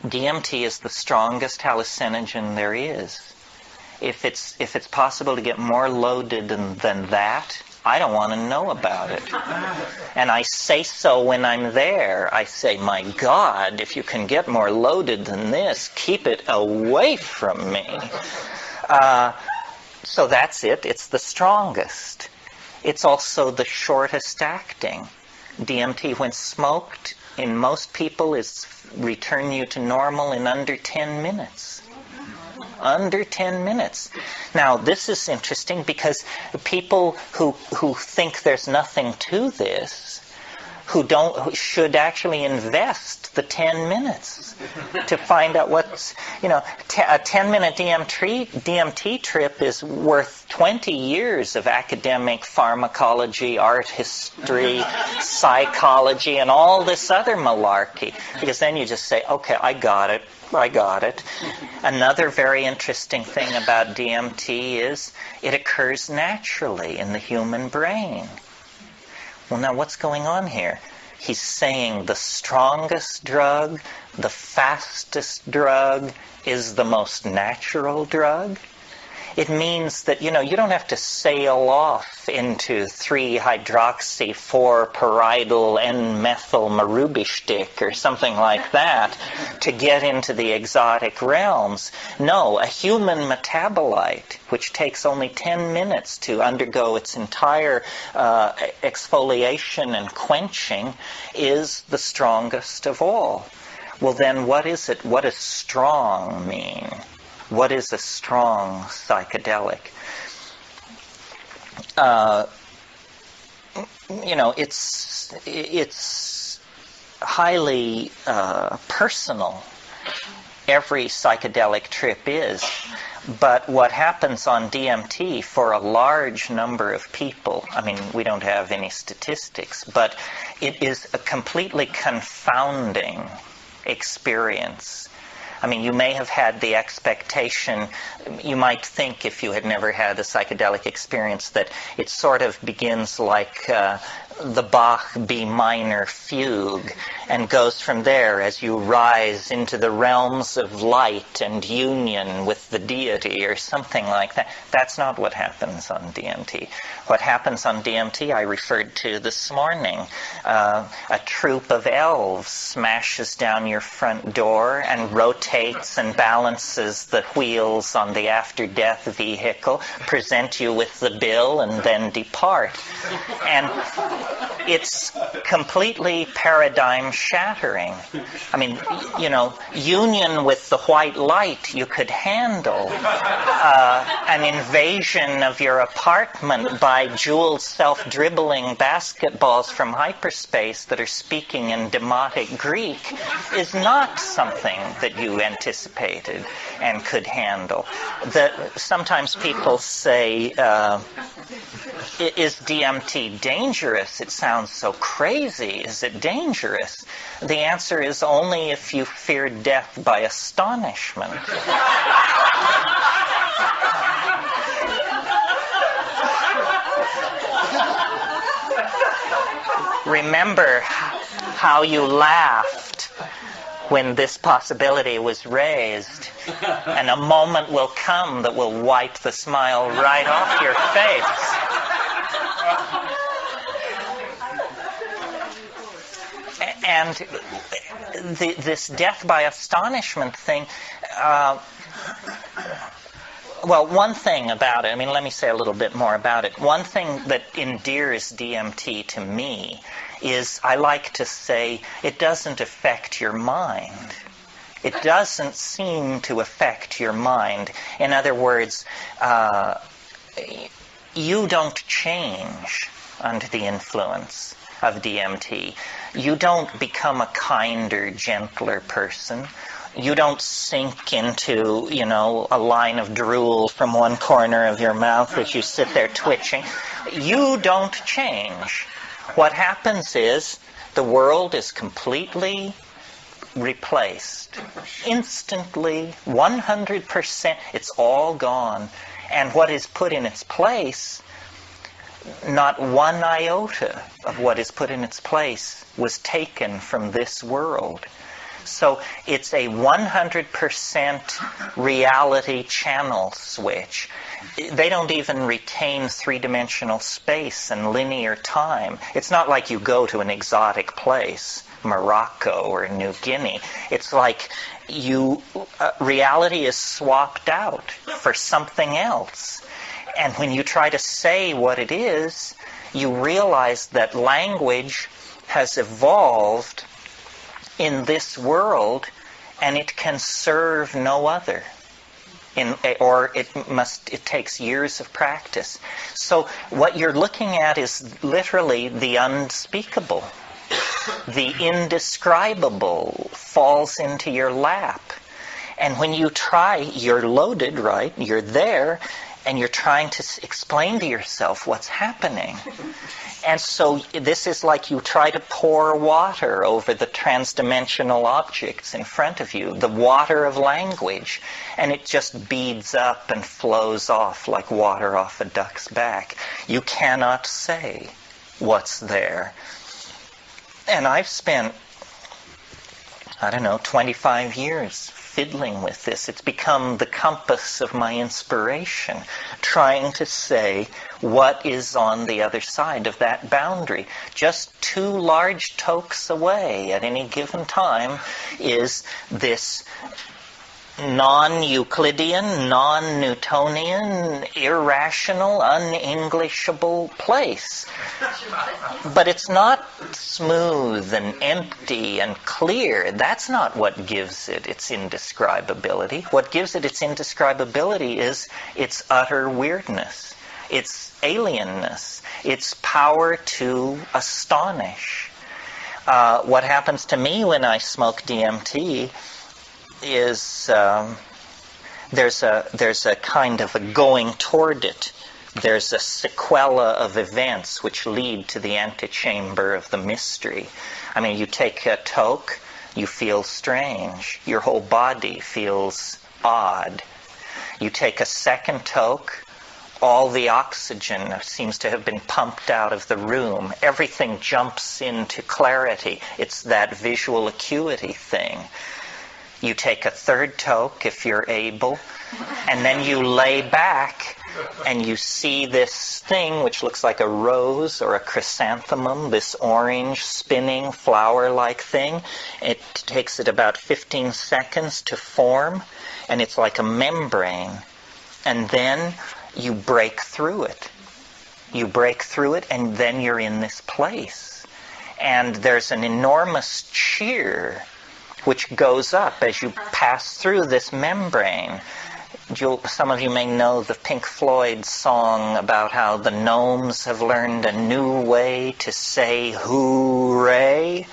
DMT is the strongest hallucinogen there is. If it's possible to get more loaded than that, I don't want to know about it. And I say so when I'm there. I say, my God, if you can get more loaded than this, keep it away from me. So that's it. It's the strongest. It's also the shortest acting. DMT, when smoked, in most people, is return you to normal in under 10 minutes. Under 10 minutes. Now, this is interesting because people who think there's nothing to this, who should actually invest the 10 minutes to find out what's, a 10-minute DMT trip is worth 20 years of academic pharmacology, art history, psychology, and all this other malarkey. Because then you just say, okay, I got it. Another very interesting thing about DMT is it occurs naturally in the human brain. Well, now what's going on here? He's saying the strongest drug, the fastest drug, is the most natural drug. It means that, you don't have to sail off into 3-hydroxy-4-pyridyl N-methyl marubishtik or something like that to get into the exotic realms. No, a human metabolite, which takes only 10 minutes to undergo its entire exfoliation and quenching, is the strongest of all. Well, then what is it? What does strong mean? What is a strong psychedelic? It's highly personal. Every psychedelic trip is. But what happens on DMT for a large number of people, we don't have any statistics, but it is a completely confounding experience. You may have had the expectation, you might think if you had never had a psychedelic experience, that it sort of begins like the Bach B minor fugue and goes from there as you rise into the realms of light and union with the deity or something like that. That's not what happens on DMT. What happens on DMT I referred to this morning. A troop of elves smashes down your front door and rotates and balances the wheels on the after-death vehicle, present you with the bill, and then depart. And it's completely paradigm shattering. Union with the white light you could handle. An invasion of your apartment by jeweled self-dribbling basketballs from hyperspace that are speaking in demotic Greek is not something that you anticipated and could handle. Sometimes people say, is DMT dangerous? It sounds so crazy. Is it dangerous? The answer is only if you fear death by astonishment. Remember how you laughed when this possibility was raised, and a moment will come that will wipe the smile right off your face. And this death by astonishment thing, one thing about it, let me say a little bit more about it. One thing that endears DMT to me is, I like to say, it doesn't affect your mind. It doesn't seem to affect your mind. In other words, you don't change under the influence of DMT. You don't become a kinder, gentler person. You don't sink into, a line of drool from one corner of your mouth as you sit there twitching. You don't change. What happens is the world is completely replaced. Instantly, 100%, it's all gone. And what is put in its place, not one iota of what is put in its place was taken from this world. So it's a 100% reality channel switch. They don't even retain three-dimensional space and linear time. It's not like you go to an exotic place, Morocco or New Guinea. It's like reality is swapped out for something else. And when you try to say what it is, you realize that language has evolved in this world, and it can serve no other. It takes years of practice. So what you're looking at is literally the unspeakable. The indescribable falls into your lap. And when you try, you're loaded, right? You're there, and you're trying to explain to yourself what's happening. And so this is like you try to pour water over the transdimensional objects in front of you, the water of language, and it just beads up and flows off like water off a duck's back. You cannot say what's there. And I've spent, 25 years fiddling with this. It's become the compass of my inspiration, trying to say what is on the other side of that boundary. Just 2 large tokes away at any given time is this non-Euclidean, non-Newtonian, irrational, un-Englishable place. But it's not smooth and empty and clear. That's not what gives it its indescribability. What gives it its indescribability is its utter weirdness, its alienness, its power to astonish. What happens to me when I smoke DMT is there's a kind of a going toward it. There's a sequela of events which lead to the antechamber of the mystery. I mean, you take a toke, you feel strange. Your whole body feels odd. You take a second toke, all the oxygen seems to have been pumped out of the room. Everything jumps into clarity. It's that visual acuity thing. You take a third toke if you're able, and then you lay back and you see this thing which looks like a rose or a chrysanthemum, this orange spinning flower-like thing. It takes it about 15 seconds to form, and it's like a membrane. And then you break through it. You break through it, and then you're in this place. And there's an enormous cheer which goes up as you pass through this membrane. Some of you may know the Pink Floyd song about how the gnomes have learned a new way to say hooray.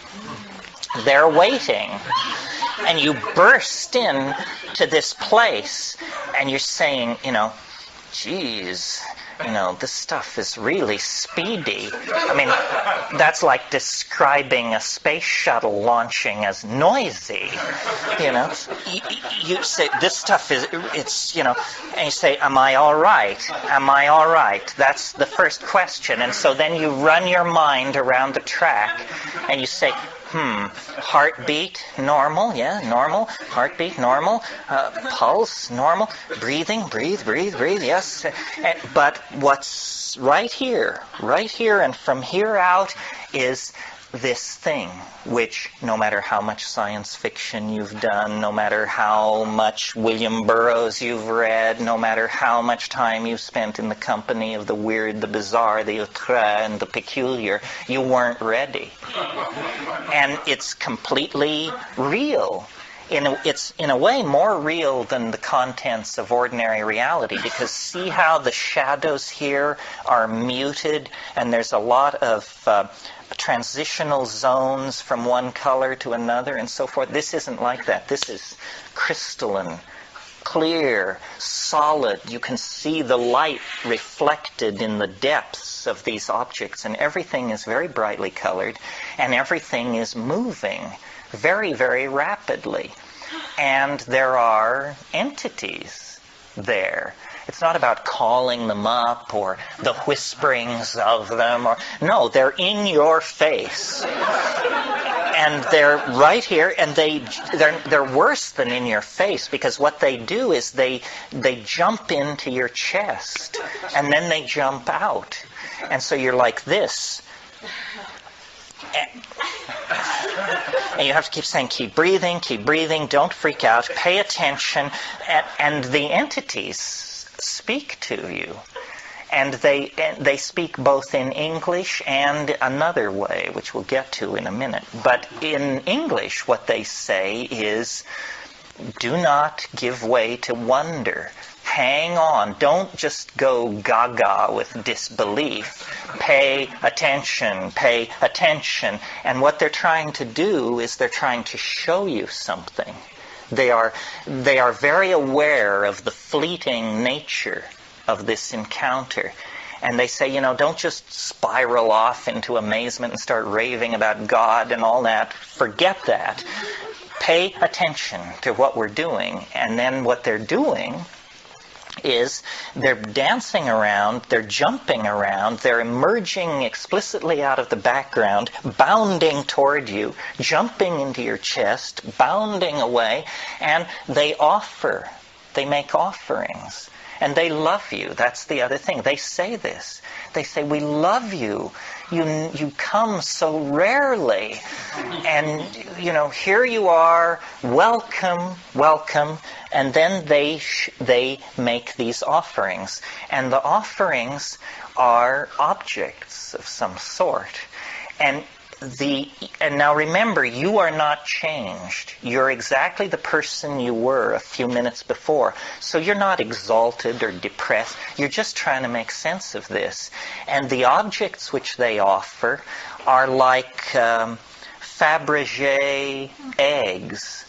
They're waiting. And you burst in to this place, and you're saying, geez, this stuff is really speedy. I mean, that's like describing a space shuttle launching as noisy. You say, this stuff is, and you say, am I all right? Am I all right? That's the first question. And so then you run your mind around the track, and you say, heartbeat, normal, yeah, normal. Heartbeat, normal. Pulse, normal. Breathing, breathe, yes. But what's right here, and from here out is this thing, which no matter how much science fiction you've done, no matter how much William Burroughs you've read, no matter how much time you've spent in the company of the weird, the bizarre, the outre, and the peculiar, you weren't ready. And it's completely real. It's in a way more real than the contents of ordinary reality, because see how the shadows here are muted, and there's a lot of transitional zones from one color to another and so forth. This isn't like that. This is crystalline, clear, solid. You can see the light reflected in the depths of these objects, and everything is very brightly colored, and everything is moving very, very rapidly. And there are entities there. It's not about calling them up or the whisperings of them. No, they're in your face. And they're right here, and they're worse than in your face, because what they do is they jump into your chest, and then they jump out. And so you're like this. And you have to keep saying, keep breathing, don't freak out, pay attention. And the entities speak to you. And they speak both in English and another way, which we'll get to in a minute. But in English, what they say is, do not give way to wonder. Hang on. Don't just go gaga with disbelief. Pay attention, pay attention. And what they're trying to do is they're trying to show you something. They are very aware of the fleeting nature of this encounter. And they say, don't just spiral off into amazement and start raving about God and all that. Forget that. Pay attention to what we're doing. And then what they're doing is they're dancing around, they're jumping around, they're emerging explicitly out of the background, bounding toward you, jumping into your chest, bounding away, and they make offerings. And they love you. That's the other thing. They say this. They say, we love you. You come so rarely. And, here you are. Welcome, welcome. And then they make these offerings. And the offerings are objects of some sort. And now remember, you are not changed. You're exactly the person you were a few minutes before. So you're not exalted or depressed. You're just trying to make sense of this. And the objects which they offer are like Fabergé eggs,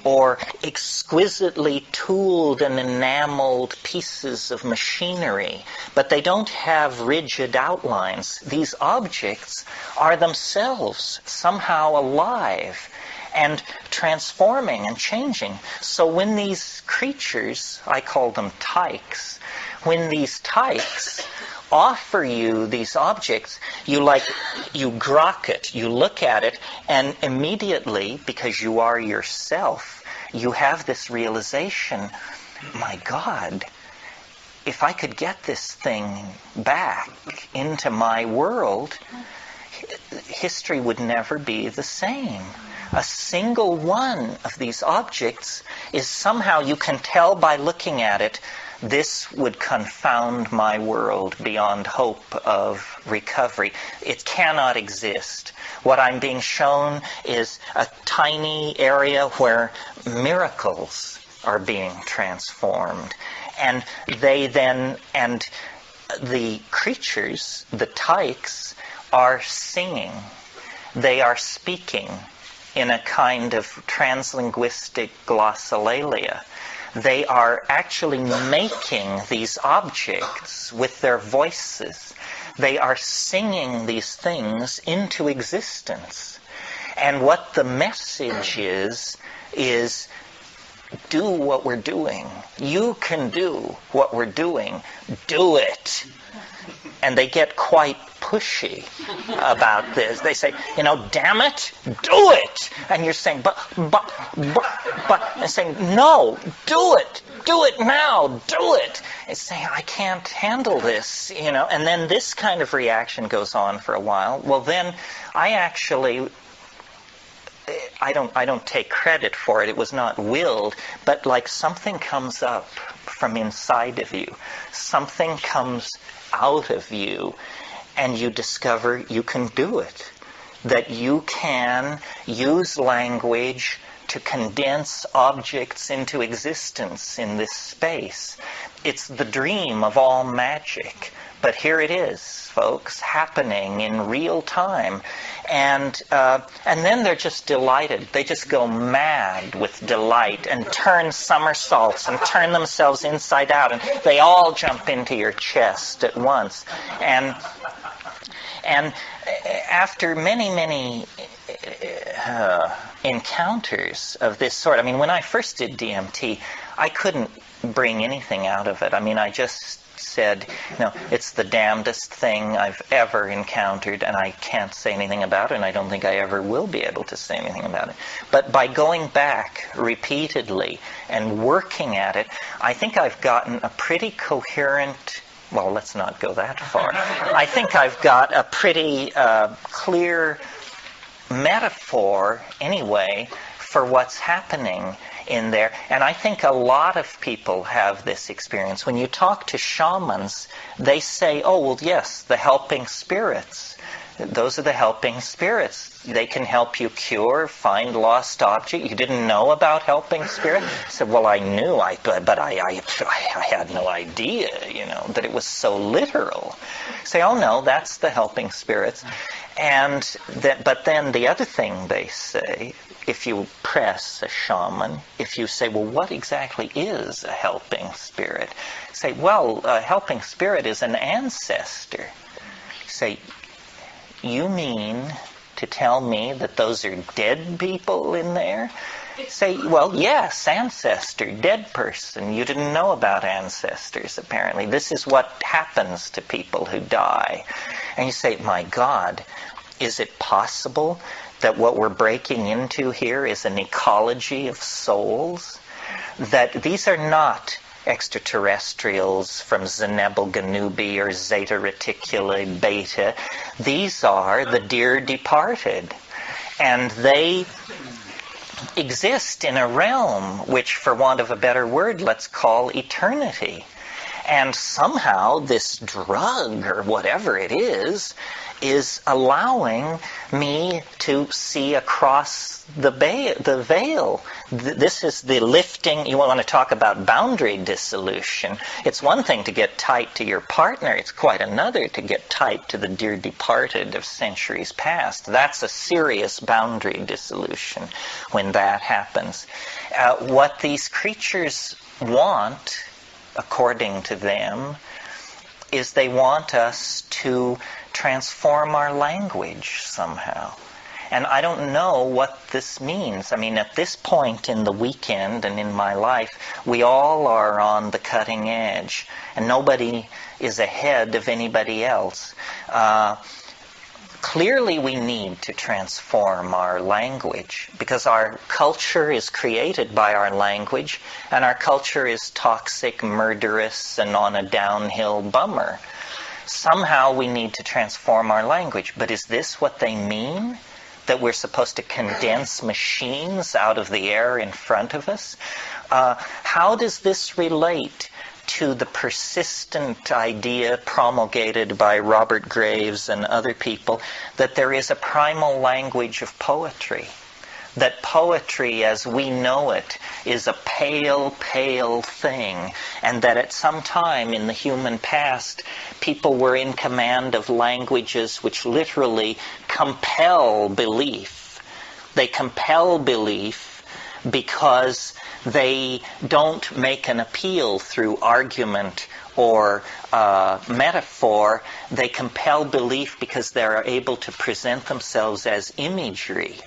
or exquisitely tooled and enameled pieces of machinery, but they don't have rigid outlines. These objects are themselves somehow alive and transforming and changing. So when these creatures, I call them tykes, when these tykes offer you these objects, you grok it, you look at it, and immediately, because you are yourself, you have this realization, my God, if I could get this thing back into my world, history would never be the same. A single one of these objects is somehow, you can tell by looking at it, this would confound my world beyond hope of recovery. It cannot exist. What I'm being shown is a tiny area where miracles are being transformed. And the creatures, the tykes, are singing. They are speaking in a kind of translinguistic glossolalia. They are actually making these objects with their voices. They are singing these things into existence. And what the message is do what we're doing. You can do what we're doing. Do it. And they get quite pushy about this. They say, damn it, do it. And you're saying, but, and saying, no, do it now, do it. It's saying, I can't handle this, And then this kind of reaction goes on for a while. Well, then I don't take credit for it. It was not willed, but like something comes up from inside of you. Something comes out of you, and you discover you can do it. That you can use language to condense objects into existence in this space. It's the dream of all magic. But here it is, folks, happening in real time. And then they're just delighted. They just go mad with delight and turn somersaults and turn themselves inside out. And they all jump into your chest at once. And after many encounters of this sort, when I first did DMT, I couldn't bring anything out of it. I just said, it's the damnedest thing I've ever encountered, and I can't say anything about it, and I don't think I ever will be able to say anything about it. But by going back repeatedly and working at it, I think I've gotten a pretty coherent... Well, let's not go that far. I think I've got a pretty clear metaphor, anyway, for what's happening in there. And I think a lot of people have this experience. When you talk to shamans, they say, oh, well, yes, the helping spirits. Those are the helping spirits. They can help you cure, find lost object. You didn't know about helping spirits? I said, well, I knew, but I had no idea, that it was so literal. Say, oh, no, that's the helping spirits. But then the other thing they say, if you press a shaman, if you say, well, what exactly is a helping spirit? Say, well, a helping spirit is an ancestor. Say, you mean to tell me that those are dead people in there? Say, well, yes, ancestor, dead person. You didn't know about ancestors, apparently. This is what happens to people who die. And you say, my God, is it possible that what we're breaking into here is an ecology of souls? That these are not extraterrestrials from Zenebel Ganubi or Zeta Reticuli Beta. These are the dear departed. And they exist in a realm which, for want of a better word, let's call eternity. And somehow this drug, or whatever it is allowing me to see across the veil. This is the lifting. You want to talk about boundary dissolution. It's one thing to get tight to your partner. It's quite another to get tight to the dear departed of centuries past. That's a serious boundary dissolution when that happens. What these creatures want, according to them, is they want us to transform our language somehow. And I don't know what this means. I mean, at this point in the weekend and in my life, we all are on the cutting edge, and nobody is ahead of anybody else. Clearly we need to transform our language, because our culture is created by our language, and our culture is toxic, murderous, and on a downhill bummer. Somehow we need to transform our language. But is this what they mean? That we're supposed to condense machines out of the air in front of us? How does this relate to the persistent idea promulgated by Robert Graves and other people that there is a primal language of poetry? That poetry as we know it is a pale, pale thing, and that at some time in the human past, people were in command of languages which literally compel belief. They compel belief because they don't make an appeal through argument or metaphor. They compel belief because they are able to present themselves as imagery.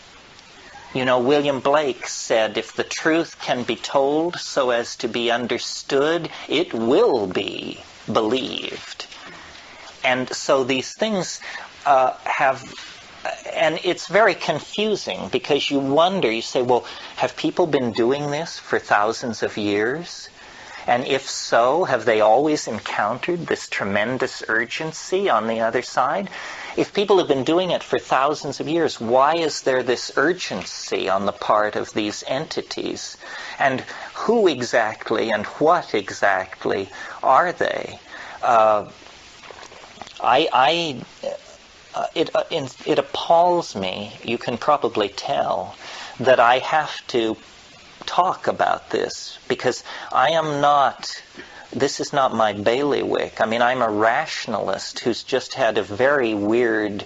William Blake said, if the truth can be told so as to be understood, it will be believed. And so these things and it's very confusing, because you wonder, you say, well, have people been doing this for thousands of years? And if so, have they always encountered this tremendous urgency on the other side? If people have been doing it for thousands of years, why is there this urgency on the part of these entities? And who exactly and what exactly are they? It appalls me, you can probably tell, that I have to talk about this, because this is not my bailiwick. I mean, I'm a rationalist who's just had a very weird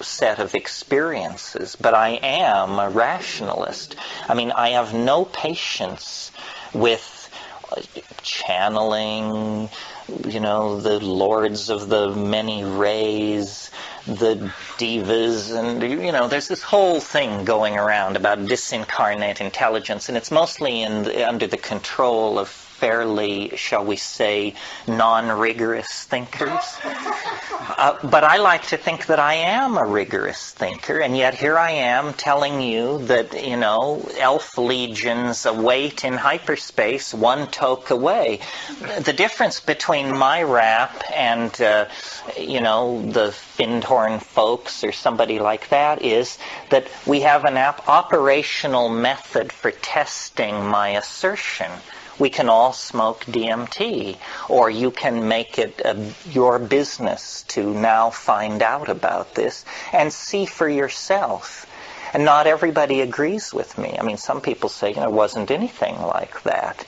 set of experiences, but I am a rationalist. I mean, I have no patience with channeling, the lords of the many rays, the divas, and there's this whole thing going around about disincarnate intelligence, and it's mostly under the control of fairly, shall we say, non-rigorous thinkers. But I like to think that I am a rigorous thinker, and yet here I am telling you that, elf legions await in hyperspace, one toke away. The difference between my rap and, the Findhorn folks or somebody like that is that we have an operational method for testing my assertion. We can all smoke DMT, or you can make it your business to now find out about this and see for yourself. And not everybody agrees with me. I mean, some people say, it wasn't anything like that.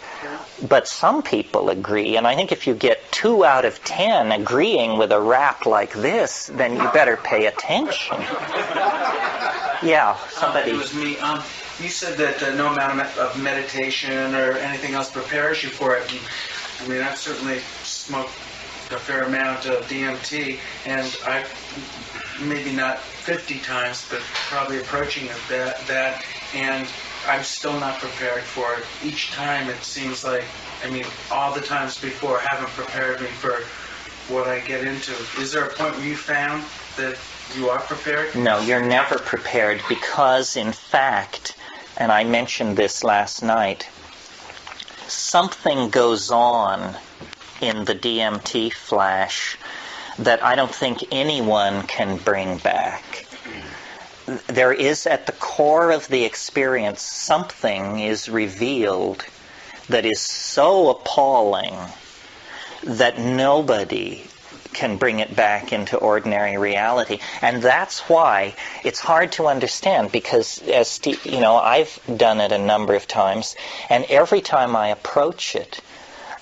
But some people agree, and I think if you get 2 out of 10 agreeing with a rap like this, then you better pay attention. Yeah, somebody... It was me. You said that no amount of meditation or anything else prepares you for it. And, I've certainly smoked a fair amount of DMT, and I've maybe not 50 times, but probably approaching that, and I'm still not prepared for it. Each time it seems like, all the times before haven't prepared me for what I get into. Is there a point where you found that you are prepared? No, you're never prepared because, in fact, and I mentioned this last night, something goes on in the DMT flash that I don't think anyone can bring back. There is, at the core of the experience, something is revealed that is so appalling that nobody can bring it back into ordinary reality. And that's why it's hard to understand, because as Steve, I've done it a number of times, and every time I approach it,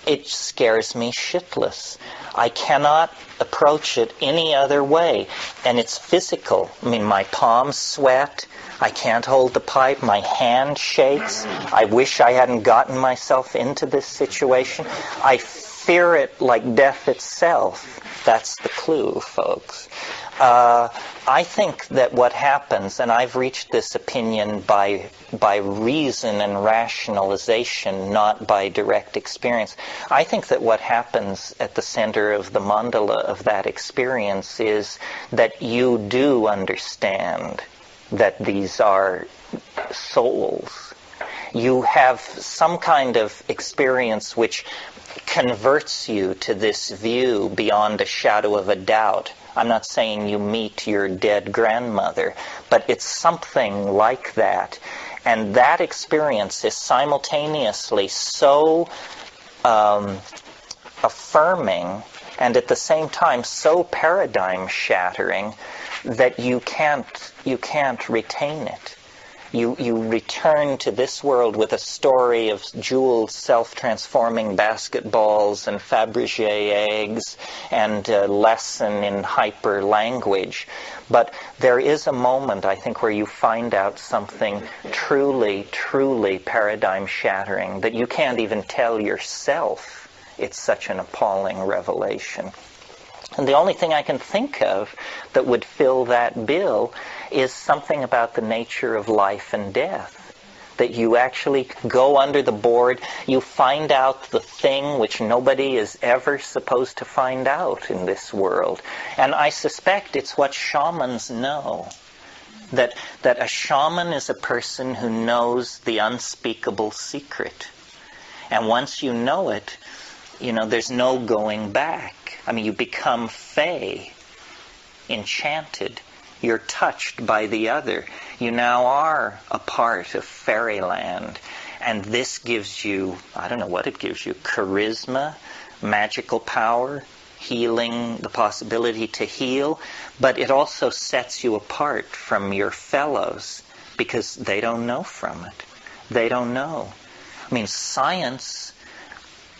it scares me shitless. I cannot approach it any other way. And it's physical. My palms sweat. I can't hold the pipe. My hand shakes. I wish I hadn't gotten myself into this situation. I fear it like death itself. That's the clue, folks. I think that what happens, and I've reached this opinion by reason and rationalization, not by direct experience. I think that what happens at the center of the mandala of that experience is that you do understand that these are souls. You have some kind of experience which converts you to this view beyond a shadow of a doubt. I'm not saying you meet your dead grandmother, but it's something like that. And that experience is simultaneously so affirming and at the same time so paradigm shattering that you can't retain it. You return to this world with a story of jeweled self-transforming basketballs and Fabergé eggs and a lesson in hyper language. But there is a moment, I think, where you find out something truly, truly paradigm shattering that you can't even tell yourself. It's such an appalling revelation. And the only thing I can think of that would fill that bill is something about the nature of life and death. That you actually go under the board, you find out the thing which nobody is ever supposed to find out in this world. And I suspect it's what shamans know. That a shaman is a person who knows the unspeakable secret. And once you know it, there's no going back. You become fey, enchanted. You're touched by the other. You now are a part of fairyland. And this gives you, I don't know what it gives you, charisma, magical power, healing, the possibility to heal. But it also sets you apart from your fellows because they don't know from it. They don't know. Science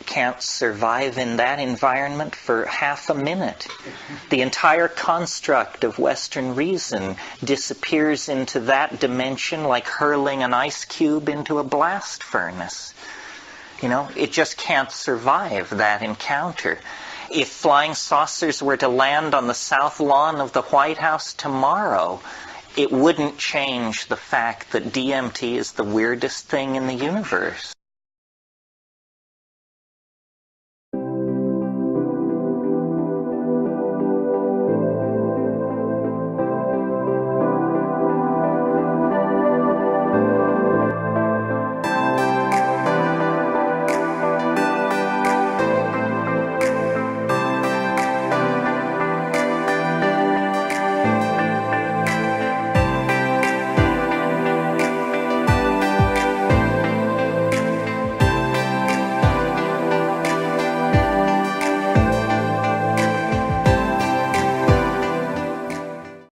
can't survive in that environment for half a minute. The entire construct of Western reason disappears into that dimension like hurling an ice cube into a blast furnace. It just can't survive that encounter. If flying saucers were to land on the south lawn of the White House tomorrow, it wouldn't change the fact that DMT is the weirdest thing in the universe.